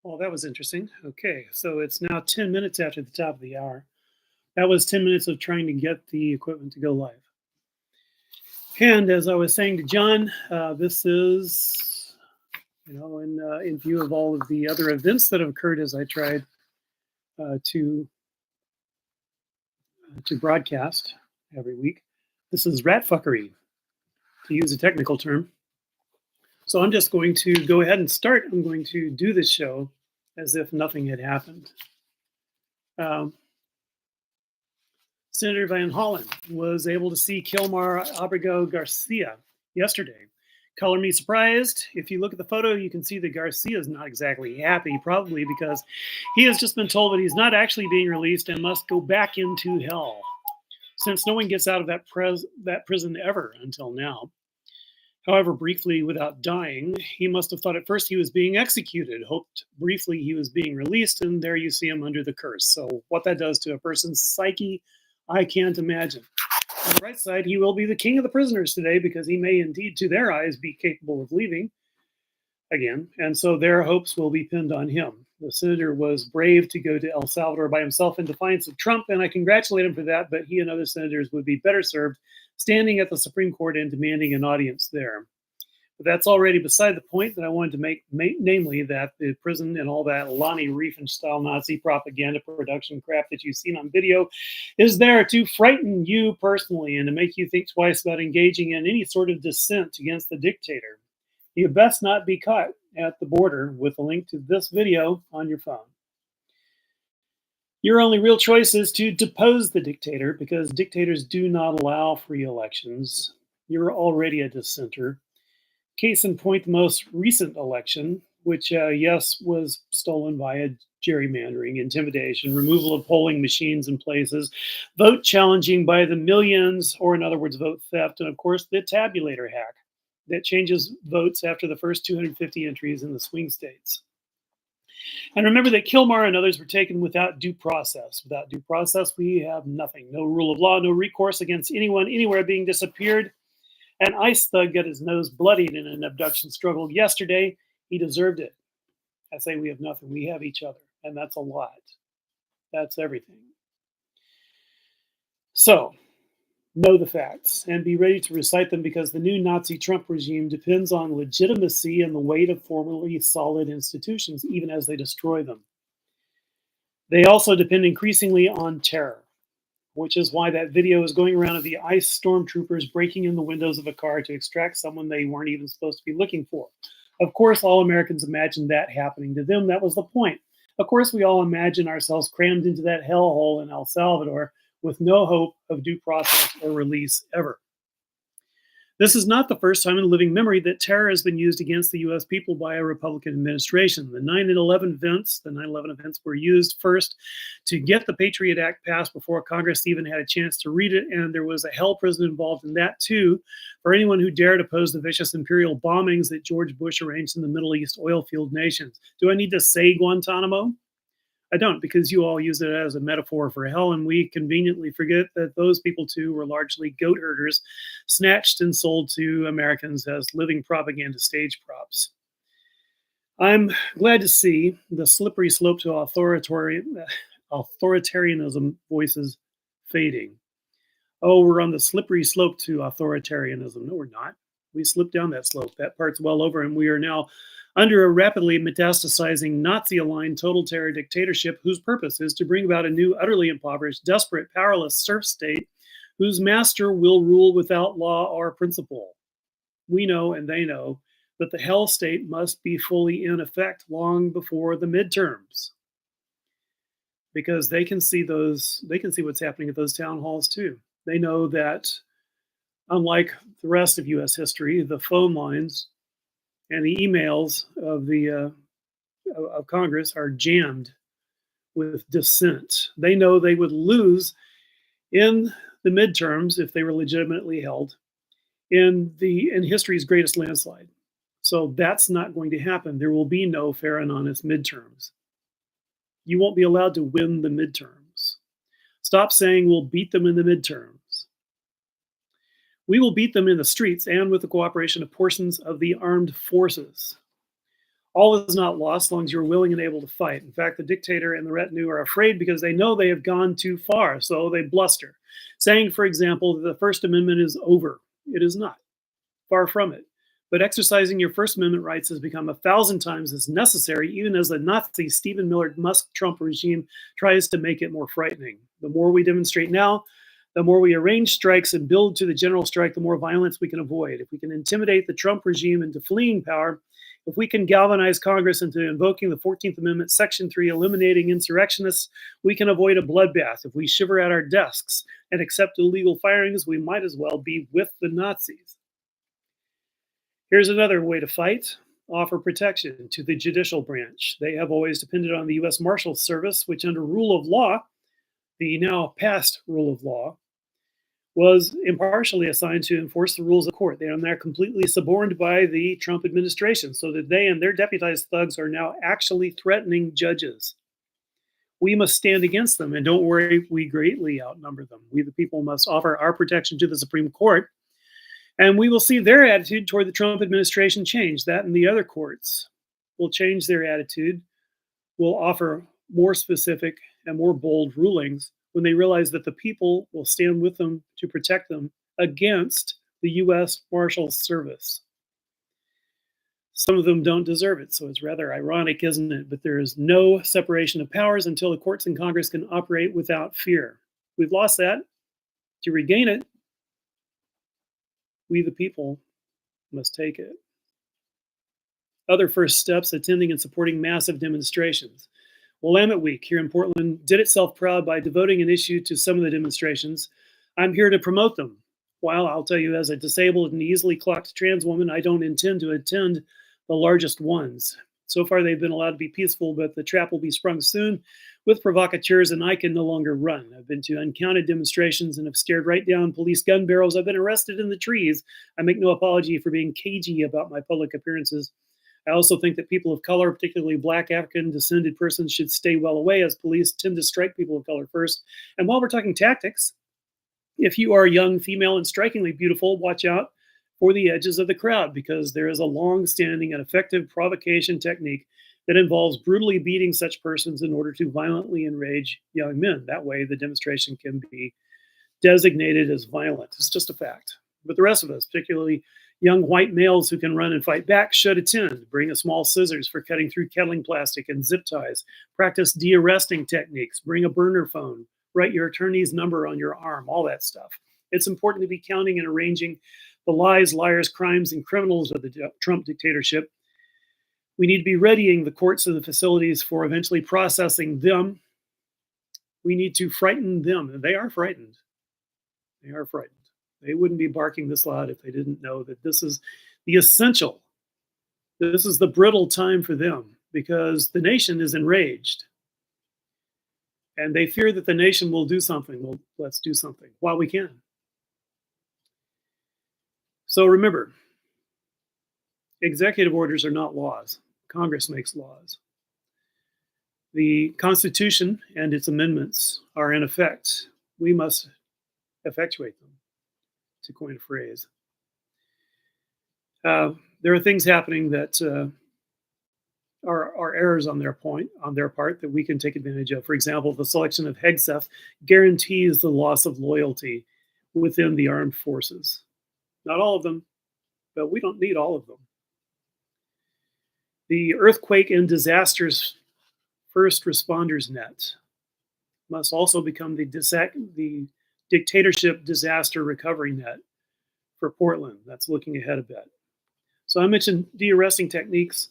Well, that was interesting. Okay, so it's now 10 minutes after the top of the hour. That was 10 minutes of trying to get the equipment to go live. And as I was saying to John, this is, in view of all of the other events that have occurred as I tried to broadcast every week. This is rat fuckery, to use a technical term. So I'm just going to go ahead and start. I'm going to do this show as if nothing had happened. Senator Van Hollen was able to see Kilmar Abrego Garcia yesterday. Color me surprised. If you look at the photo, you can see that Garcia is not exactly happy, probably because he has just been told that he's not actually being released and must go back into hell, since no one gets out of that prison ever until now. However, briefly without dying, he must have thought at first he was being executed, hoped briefly he was being released, and there you see him under the curse. So what that does to a person's psyche, I can't imagine. On the right side, he will be the king of the prisoners today because he may indeed, to their eyes, be capable of leaving again, and so their hopes will be pinned on him. The senator was brave to go to El Salvador by himself in defiance of Trump, and I congratulate him for that, but he and other senators would be better served standing at the Supreme Court and demanding an audience there. But that's already beside the point that I wanted to make, namely that the prison and all that Lonnie Riefenstahl Nazi propaganda production crap that you've seen on video is there to frighten you personally and to make you think twice about engaging in any sort of dissent against the dictator. You best not be caught at the border with a link to this video on your phone. Your only real choice is to depose the dictator because dictators do not allow free elections. You're already a dissenter. Case in point, the most recent election, which, yes, was stolen via gerrymandering, intimidation, removal of polling machines in places, vote challenging by the millions, or in other words, vote theft, and of course, the tabulator hack that changes votes after the first 250 entries in the swing states. And remember that Kilmar and others were taken without due process. Without due process, we have nothing. No rule of law, no recourse against anyone, anywhere being disappeared. An ICE thug got his nose bloodied in an abduction struggle yesterday. He deserved it. I say we have nothing. We have each other. And that's a lot. That's everything. So, know the facts and be ready to recite them because the new Nazi Trump regime depends on legitimacy and the weight of formerly solid institutions, even as they destroy them. They also depend increasingly on terror, which is why that video is going around of the ICE stormtroopers breaking in the windows of a car to extract someone they weren't even supposed to be looking for. Of course, all Americans imagined that happening to them. That was the point. Of course, we all imagine ourselves crammed into that hellhole in El Salvador with no hope of due process or release ever. This is not the first time in living memory that terror has been used against the U.S. people by a Republican administration. The 9/11 events were used first to get the Patriot Act passed before Congress even had a chance to read it, and there was a hell prison involved in that too for anyone who dared oppose the vicious imperial bombings that George Bush arranged in the Middle East oil field nations. Do I need to say Guantanamo? I don't, because you all use it as a metaphor for hell, and we conveniently forget that those people too were largely goat herders, snatched and sold to Americans as living propaganda stage props. I'm glad to see the slippery slope to authoritarianism voices fading. Oh, we're on the slippery slope to authoritarianism. No, we're not. We slipped down that slope. That part's well over, and we are now under a rapidly metastasizing Nazi-aligned total terror dictatorship whose purpose is to bring about a new, utterly impoverished, desperate, powerless serf state whose master will rule without law or principle. We know, and they know, that the hell state must be fully in effect long before the midterms. Because they can see what's happening at those town halls too. They know that, unlike the rest of U.S. history, the phone lines and the emails of Congress are jammed with dissent. They know they would lose in the midterms if they were legitimately held in history's greatest landslide. So that's not going to happen. There will be no fair and honest midterms. You won't be allowed to win the midterms. Stop saying we'll beat them in the midterms. We will beat them in the streets and with the cooperation of portions of the armed forces. All is not lost as long as you're willing and able to fight. In fact, the dictator and the retinue are afraid because they know they have gone too far, so they bluster, saying, for example, that the First Amendment is over. It is not. Far from it. But exercising your First Amendment rights has become 1,000 times as necessary, even as the Nazi Stephen Miller Musk Trump regime tries to make it more frightening. The more we demonstrate now, the more we arrange strikes and build to the general strike, the more violence we can avoid. If we can intimidate the Trump regime into fleeing power, if we can galvanize Congress into invoking the 14th Amendment, Section 3, eliminating insurrectionists, we can avoid a bloodbath. If we shiver at our desks and accept illegal firings, we might as well be with the Nazis. Here's another way to fight. Offer protection to the judicial branch. They have always depended on the U.S. Marshal Service, which under rule of law, the now passed rule of law, was impartially assigned to enforce the rules of court. They are now completely suborned by the Trump administration, so that they and their deputized thugs are now actually threatening judges. We must stand against them, and don't worry, we greatly outnumber them. We, the people, must offer our protection to the Supreme Court, and we will see their attitude toward the Trump administration change. That and the other courts will change their attitude, will offer more specific and more bold rulings when they realize that the people will stand with them to protect them against the U.S. Marshal Service. Some of them don't deserve it, so it's rather ironic, isn't it? But there is no separation of powers until the courts and Congress can operate without fear. We've lost that. To regain it, we the people must take it. Other first steps: attending and supporting massive demonstrations. Willamette Week here in Portland did itself proud by devoting an issue to some of the demonstrations. I'm here to promote them. While I'll tell you, as a disabled and easily clocked trans woman, I don't intend to attend the largest ones. So far, they've been allowed to be peaceful, but the trap will be sprung soon with provocateurs, and I can no longer run. I've been to uncounted demonstrations and have stared right down police gun barrels. I've been arrested in the trees. I make no apology for being cagey about my public appearances. I also think that people of color, particularly Black African-descended persons, should stay well away, as police tend to strike people of color first. And while we're talking tactics, if you are young, female, and strikingly beautiful, watch out for the edges of the crowd, because there is a long-standing and effective provocation technique that involves brutally beating such persons in order to violently enrage young men. That way, the demonstration can be designated as violent. It's just a fact. But the rest of us, particularly young white males who can run and fight back, should attend. Bring a small scissors for cutting through kettling plastic and zip ties. Practice de-arresting techniques. Bring a burner phone. Write your attorney's number on your arm, all that stuff. It's important to be counting and arranging the lies, liars, crimes, and criminals of the Trump dictatorship. We need to be readying the courts and the facilities for eventually processing them. We need to frighten them. They are frightened. They are frightened. They wouldn't be barking this loud if they didn't know that this is the essential. This is the brittle time for them, because the nation is enraged. And they fear that the nation will do something. Well, let's do something while we can. So remember, executive orders are not laws. Congress makes laws. The Constitution and its amendments are in effect. We must effectuate them, to coin a phrase. There are things happening that are errors on their part that we can take advantage of. For example, the selection of Hegseth guarantees the loss of loyalty within the armed forces. Not all of them, but we don't need all of them. The earthquake and disasters first responders net must also become the dictatorship disaster recovery net for Portland. That's looking ahead a bit. So I mentioned de-arresting techniques.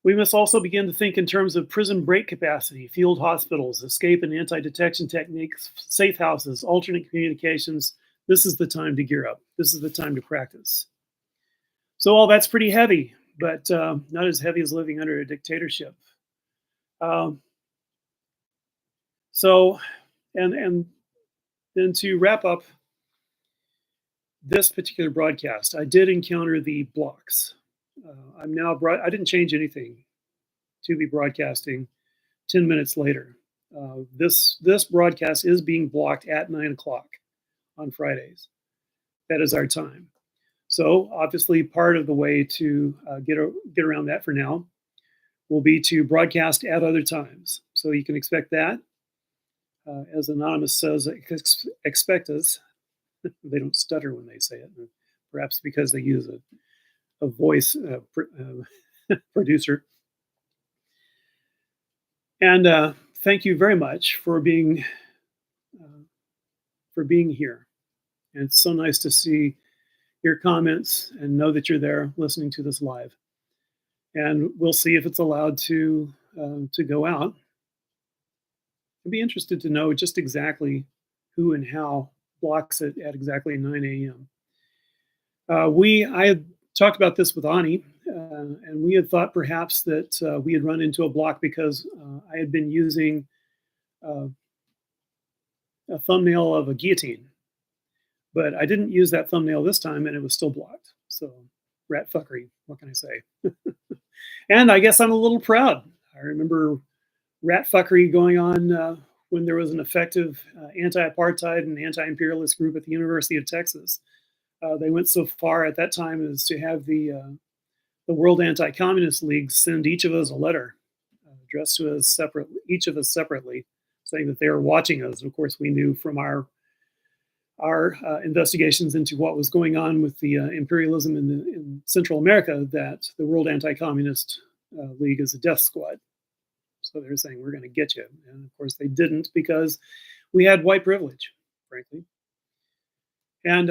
We must also begin to think in terms of prison break capacity, field hospitals, escape and anti-detection techniques, safe houses, alternate communications. This is the time to gear up. This is the time to practice. So all that's pretty heavy, but not as heavy as living under a dictatorship. And then to wrap up this particular broadcast, I did encounter the blocks. I didn't change anything to be broadcasting 10 minutes later. This broadcast is being blocked at 9 o'clock on Fridays. That is our time. So obviously part of the way to get around that for now will be to broadcast at other times. So you can expect that. As Anonymous says, expect us. They don't stutter when they say it, perhaps because they use a voice producer. And thank you very much for being here. And it's so nice to see your comments and know that you're there listening to this live. And we'll see if it's allowed to go out. I'd be interested to know just exactly who and how blocks it at exactly 9 a.m. I had talked about this with Ani, and we had thought perhaps that we had run into a block because I had been using a thumbnail of a guillotine, but I didn't use that thumbnail this time, and it was still blocked. So rat fuckery, what can I say? And I guess I'm a little proud. I remember rat fuckery going on when there was an effective anti-apartheid and anti-imperialist group at the University of Texas. They went so far at that time as to have the World Anti-Communist League send each of us a letter addressed to us each of us separately, saying that they were watching us. And of course, we knew from our investigations into what was going on with the imperialism in Central America that the World Anti-Communist League is a death squad. So they're saying, we're going to get you. And of course, they didn't, because we had white privilege, frankly. And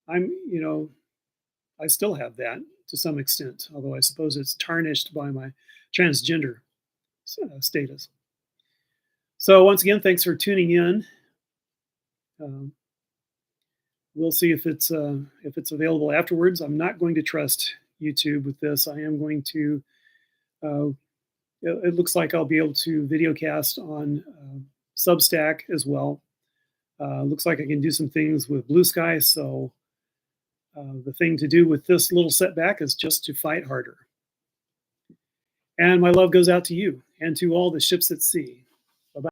I still have that to some extent, although I suppose it's tarnished by my transgender status. So once again, thanks for tuning in. We'll see if it's available afterwards. I'm not going to trust YouTube with this. I am going to. It looks like I'll be able to videocast on Substack as well. Looks like I can do some things with Blue Sky. So the thing to do with this little setback is just to fight harder. And my love goes out to you and to all the ships at sea.